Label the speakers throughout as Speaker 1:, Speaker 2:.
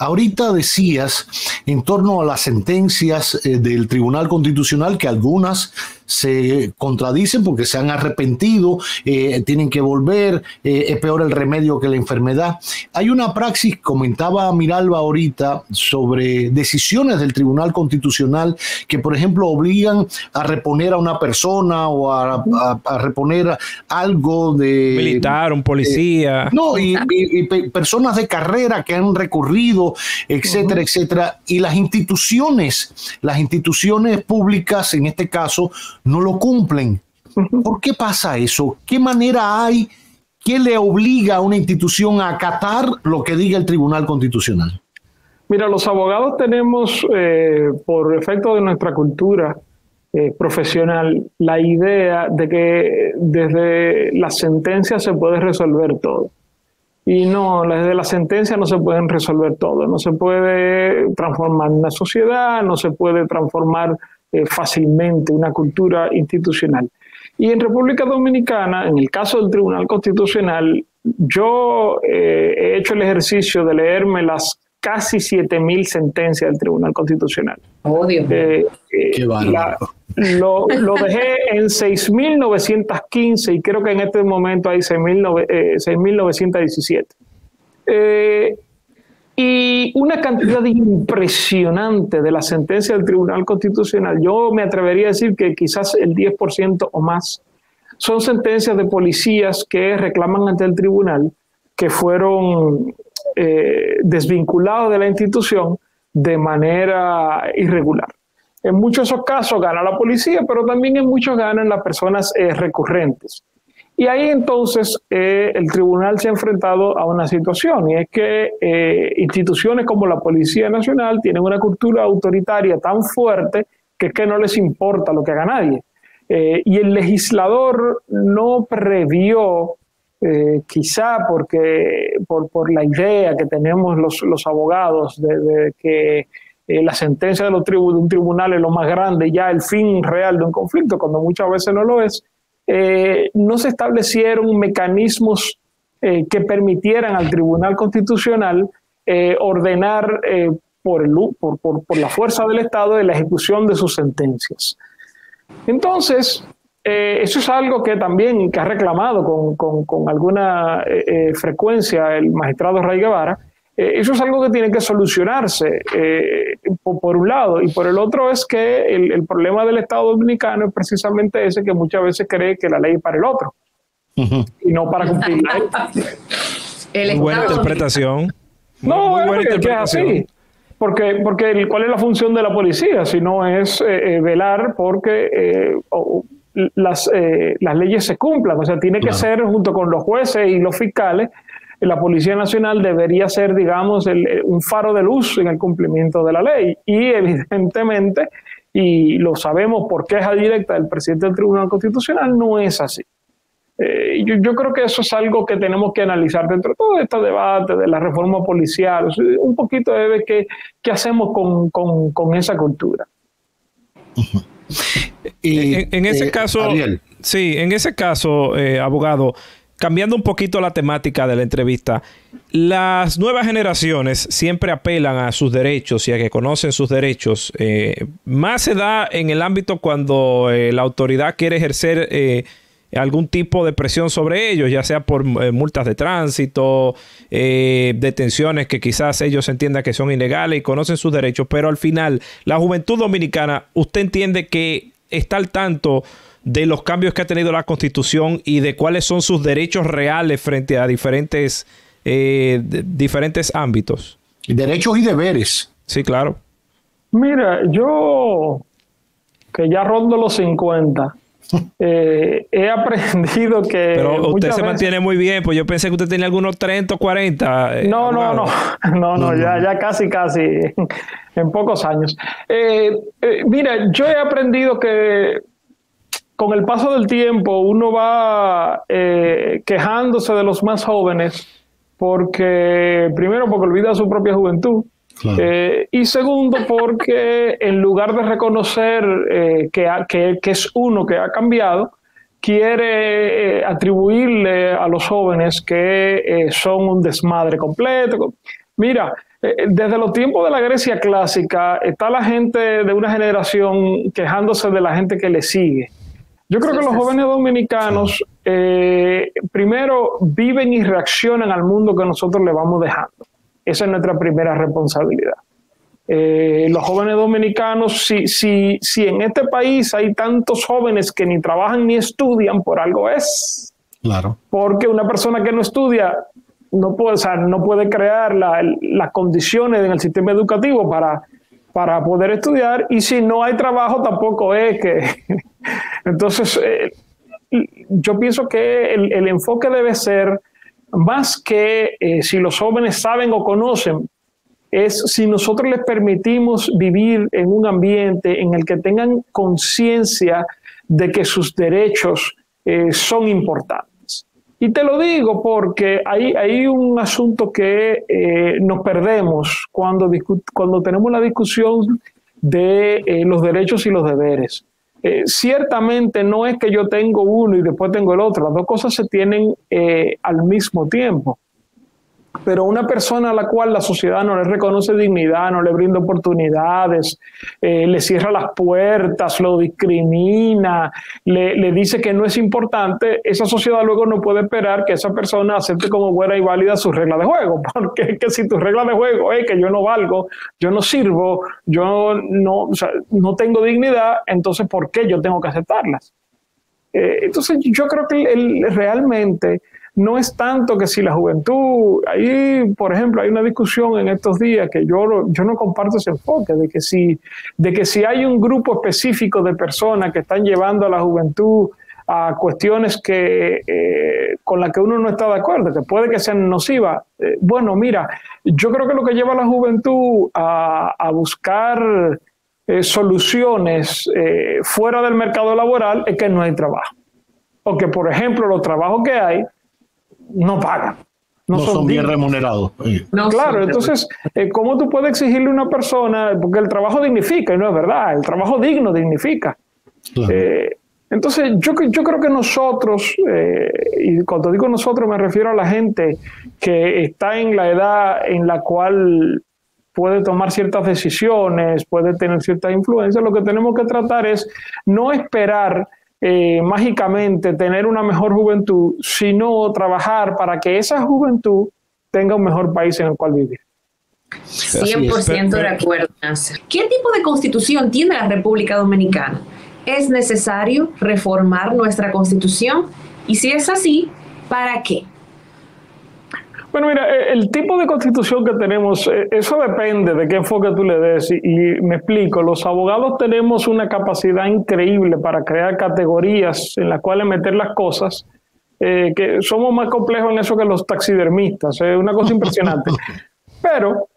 Speaker 1: ahorita decías en torno a las sentencias del Tribunal Constitucional que algunas se contradicen porque se han arrepentido, tienen que volver, es peor el remedio que la enfermedad. Hay una praxis, comentaba Miralba ahorita, sobre decisiones del Tribunal Constitucional que, por ejemplo, obligan a reponer a una persona o a reponer algo de...
Speaker 2: militar, un policía.
Speaker 1: Y personas de carrera que han recurrido, etcétera, etcétera. Y las instituciones públicas, en este caso, no lo cumplen. ¿Por qué pasa eso? ¿Qué manera hay? ¿Qué le obliga a una institución a acatar lo que diga el Tribunal Constitucional?
Speaker 3: Mira, los abogados tenemos, por efecto de nuestra cultura profesional, la idea de que desde la sentencia se puede resolver todo. Y no, desde la sentencia no se pueden resolver todo. No se puede transformar una sociedad, no se puede transformar fácilmente una cultura institucional. Y en República Dominicana, en el caso del Tribunal Constitucional, yo he hecho el ejercicio de leerme las casi 7.000 sentencias del Tribunal Constitucional.
Speaker 4: Oh, Dios mío.
Speaker 1: Qué bárbaro.
Speaker 3: Lo dejé en 6.915 y creo que en este momento hay 6.917. Y una cantidad impresionante de la sentencia del Tribunal Constitucional, yo me atrevería a decir que quizás el 10% o más, son sentencias de policías que reclaman ante el tribunal que fueron desvinculados de la institución de manera irregular. En muchos de esos casos gana la policía, pero también en muchos ganan las personas recurrentes. Y ahí entonces el tribunal se ha enfrentado a una situación, y es que instituciones como la Policía Nacional tienen una cultura autoritaria tan fuerte que es que no les importa lo que haga nadie. Y el legislador no previó, quizá porque por la idea que tenemos los abogados de que la sentencia de un tribunal es lo más grande, ya el fin real de un conflicto, cuando muchas veces no lo es, no se establecieron mecanismos que permitieran al Tribunal Constitucional ordenar por la fuerza del Estado la ejecución de sus sentencias. Entonces, eso es algo que también ha reclamado con alguna frecuencia el magistrado Ray Guevara. Eso es algo que tiene que solucionarse por un lado, y por el otro es que el problema del Estado Dominicano es precisamente ese, que muchas veces cree que la ley es para el otro y no para cumplir la ley.
Speaker 2: Buena interpretación.
Speaker 3: No, bueno, es así. Porque ¿cuál es la función de la policía? Si no es velar porque las leyes se cumplan. O sea, tiene que ser, junto con los jueces y los fiscales, la Policía Nacional debería ser, digamos, un faro de luz en el cumplimiento de la ley. Y evidentemente, y lo sabemos por queja directa del presidente del Tribunal Constitucional, no es así. Yo creo que eso es algo que tenemos que analizar dentro de todo este debate de la reforma policial, un poquito de ver qué hacemos con esa cultura.
Speaker 2: En ese caso, Ariel. Sí, en ese caso, abogado, cambiando un poquito la temática de la entrevista, las nuevas generaciones siempre apelan a sus derechos y a que conocen sus derechos. Más se da en el ámbito cuando la autoridad quiere ejercer algún tipo de presión sobre ellos, ya sea por multas de tránsito, detenciones que quizás ellos entiendan que son ilegales y conocen sus derechos, pero al final, la juventud dominicana, ¿usted entiende que está al tanto de los cambios que ha tenido la Constitución y de cuáles son sus derechos reales frente a diferentes ámbitos?
Speaker 1: Derechos y deberes.
Speaker 2: Sí, claro.
Speaker 3: Mira, yo, que ya rondo los 50, he aprendido que...
Speaker 2: Pero usted se mantiene muy bien, pues yo pensé que usted tenía algunos 30 o 40.
Speaker 3: No, ya casi, en pocos años. Mira, yo he aprendido que con el paso del tiempo uno va quejándose de los más jóvenes primero porque olvida su propia juventud. Claro. Y segundo, porque en lugar de reconocer que es uno que ha cambiado, quiere atribuirle a los jóvenes que son un desmadre completo. Mira, Desde los tiempos de la Grecia clásica está la gente de una generación quejándose de la gente que le sigue. Yo creo que los jóvenes dominicanos primero viven y reaccionan al mundo que nosotros le vamos dejando. Esa es nuestra primera responsabilidad. Los jóvenes dominicanos, si en este país hay tantos jóvenes que ni trabajan ni estudian, por algo es.
Speaker 1: Claro. Porque
Speaker 3: una persona que no estudia no puede crear las condiciones en el sistema educativo para poder estudiar, y si no hay trabajo tampoco es que... Entonces, yo pienso que el enfoque debe ser, más que si los jóvenes saben o conocen, es si nosotros les permitimos vivir en un ambiente en el que tengan conciencia de que sus derechos son importantes. Y te lo digo porque hay un asunto que nos perdemos cuando tenemos la discusión de los derechos y los deberes. Ciertamente no es que yo tengo uno y después tengo el otro, las dos cosas se tienen al mismo tiempo. Pero una persona a la cual la sociedad no le reconoce dignidad, no le brinda oportunidades, le cierra las puertas, lo discrimina, le dice que no es importante, esa sociedad luego no puede esperar que esa persona acepte como buena y válida sus reglas de juego, porque es que si tu regla de juego es que yo no valgo, yo no sirvo, yo no tengo dignidad, entonces ¿por qué yo tengo que aceptarlas? Entonces yo creo que realmente... No es tanto que si la juventud, ahí por ejemplo hay una discusión en estos días que yo no comparto ese enfoque, de que si hay un grupo específico de personas que están llevando a la juventud a cuestiones con las que uno no está de acuerdo, que puede que sean nocivas. Bueno, mira, yo creo que lo que lleva a la juventud a buscar soluciones fuera del mercado laboral es que no hay trabajo. O que, por ejemplo, los trabajos que hay no pagan.
Speaker 1: No son bien remunerados.
Speaker 3: No, claro, entonces, ¿cómo tú puedes exigirle a una persona? Porque el trabajo dignifica, y no es verdad, el trabajo digno dignifica. Claro. Entonces, yo creo que nosotros, y cuando digo nosotros me refiero a la gente que está en la edad en la cual puede tomar ciertas decisiones, puede tener cierta influencia, lo que tenemos que tratar es no esperar mágicamente tener una mejor juventud, sino trabajar para que esa juventud tenga un mejor país en el cual vivir.
Speaker 4: 100% de acuerdo. ¿Qué tipo de constitución tiene la República Dominicana? ¿Es necesario reformar nuestra constitución? Y si es así, ¿para qué?
Speaker 3: Bueno, mira, el tipo de constitución que tenemos, eso depende de qué enfoque tú le des. Y me explico, los abogados tenemos una capacidad increíble para crear categorías en las cuales meter las cosas, que somos más complejos en eso que los taxidermistas, es una cosa impresionante. Pero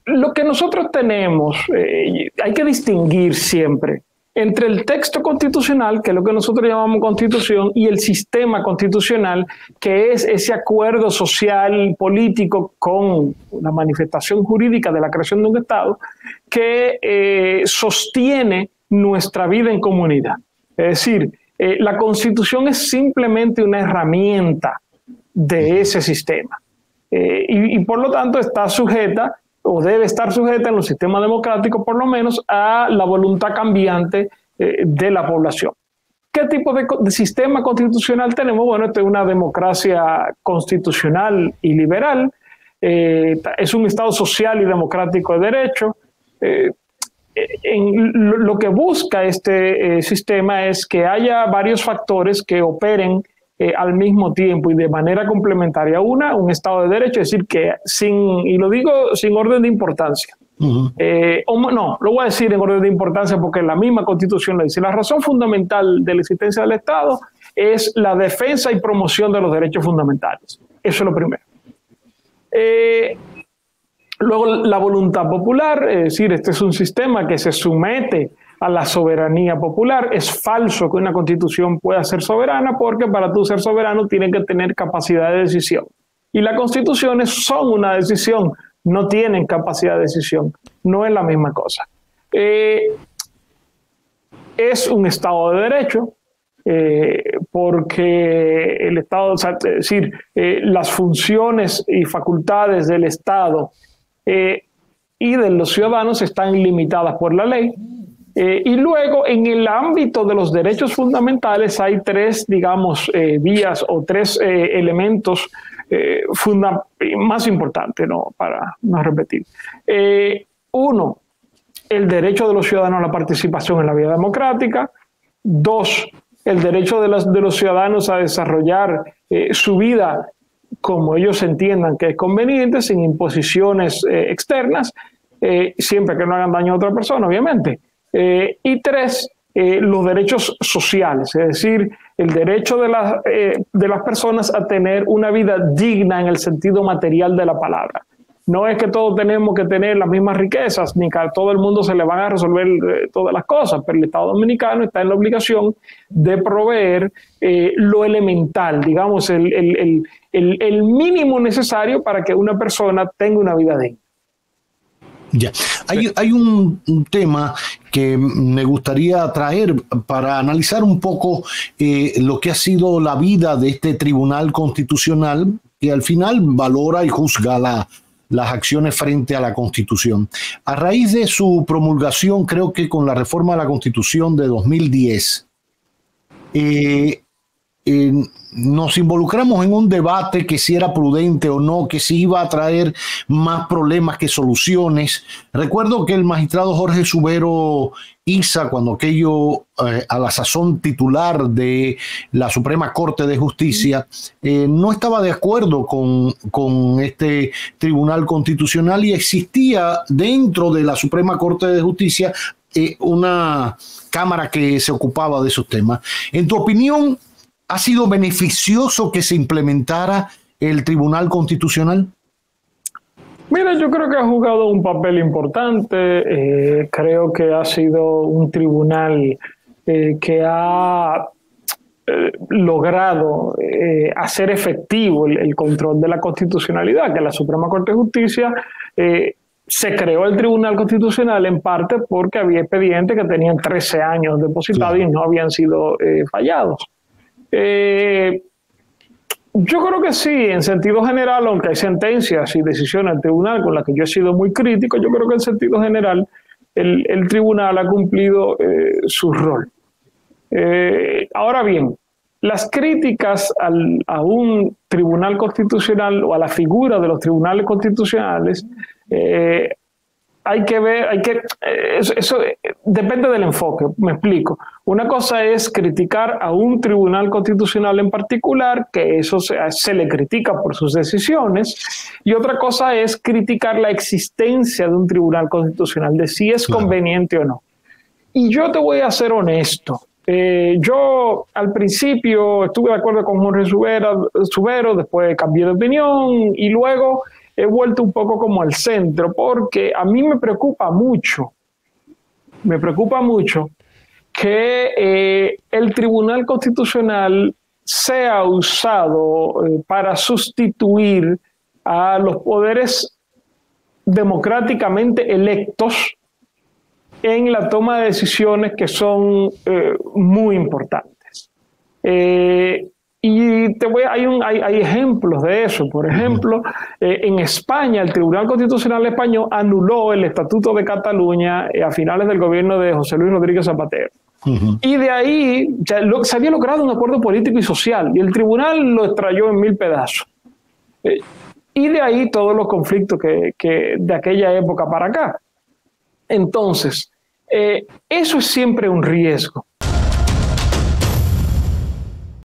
Speaker 3: lo que nosotros tenemos, hay que distinguir siempre entre el texto constitucional, que es lo que nosotros llamamos constitución, y el sistema constitucional, que es ese acuerdo social, político, con la manifestación jurídica de la creación de un Estado, que sostiene nuestra vida en comunidad. Es decir, la constitución es simplemente una herramienta de ese sistema. Y por lo tanto está sujeta, o debe estar sujeta en los sistemas democráticos, por lo menos, a la voluntad cambiante de la población. ¿Qué tipo de sistema constitucional tenemos? Bueno, esto es una democracia constitucional y liberal, es un Estado social y democrático de derecho. Lo que busca este sistema es que haya varios factores que operen al mismo tiempo y de manera complementaria. Un Estado de Derecho, es decir, que y lo digo sin orden de importancia. No, lo voy a decir en orden de importancia porque la misma Constitución lo dice. La razón fundamental de la existencia del Estado es la defensa y promoción de los derechos fundamentales. Eso es lo primero. Luego, la voluntad popular, es decir, este es un sistema que se somete a la soberanía popular. Es falso que una constitución pueda ser soberana porque para tú ser soberano tienes que tener capacidad de decisión. Y las constituciones son una decisión, no tienen capacidad de decisión. No es la misma cosa. Es un Estado de Derecho porque el Estado, es decir, las funciones y facultades del Estado y de los ciudadanos están limitadas por la ley. Y luego, en el ámbito de los derechos fundamentales, hay tres, digamos, vías o tres elementos más importantes, ¿no? Para no repetir. Uno, el derecho de los ciudadanos a la participación en la vida democrática. Dos, el derecho de los ciudadanos a desarrollar su vida como ellos entiendan que es conveniente, sin imposiciones externas, siempre que no hagan daño a otra persona, obviamente. Y tres, los derechos sociales, es decir, el derecho de las personas a tener una vida digna en el sentido material de la palabra. No es que todos tenemos que tener las mismas riquezas, ni que a todo el mundo se le van a resolver todas las cosas, pero el Estado Dominicano está en la obligación de proveer lo elemental, digamos, el mínimo necesario para que una persona tenga una vida digna.
Speaker 1: Ya. Hay un tema que me gustaría traer para analizar un poco lo que ha sido la vida de este Tribunal Constitucional, que al final valora y juzga las acciones frente a la Constitución. A raíz de su promulgación, creo que con la reforma de la Constitución de 2010, nos involucramos en un debate que si era prudente o no, que si iba a traer más problemas que soluciones. Recuerdo que el magistrado Jorge Subero Isa, cuando aquello a la sazón titular de la Suprema Corte de Justicia, no estaba de acuerdo con este Tribunal Constitucional, y existía dentro de la Suprema Corte de Justicia una cámara que se ocupaba de esos temas. En tu opinión, ¿ha sido beneficioso que se implementara el Tribunal Constitucional?
Speaker 3: Mira, yo creo que ha jugado un papel importante. Creo que ha sido un tribunal que ha logrado hacer efectivo el control de la constitucionalidad, que la Suprema Corte de Justicia se creó el Tribunal Constitucional en parte porque había expedientes que tenían 13 años depositados, sí, y no habían sido fallados. Yo creo que sí, en sentido general, aunque hay sentencias y decisiones del tribunal con las que yo he sido muy crítico, yo creo que en sentido general el tribunal ha cumplido su rol. Ahora bien, las críticas a un tribunal constitucional o a la figura de los tribunales constitucionales, hay que ver, eso depende del enfoque, me explico. Una cosa es criticar a un tribunal constitucional en particular, que eso se le critica por sus decisiones, y otra cosa es criticar la existencia de un tribunal constitucional, de si es conveniente o no. Y yo te voy a ser honesto. Yo al principio estuve de acuerdo con Jorge Subero, después cambié de opinión y luego he vuelto un poco como al centro, porque a mí me preocupa mucho que el Tribunal Constitucional sea usado para sustituir a los poderes democráticamente electos en la toma de decisiones que son muy importantes. Y hay ejemplos de eso. Por ejemplo, en España, el Tribunal Constitucional Español anuló el Estatuto de Cataluña a finales del gobierno de José Luis Rodríguez Zapatero. Y de ahí se había logrado un acuerdo político y social, y el tribunal lo extrayó en 1000 pedazos. Y de ahí todos los conflictos que de aquella época para acá. Entonces, eso es siempre un riesgo.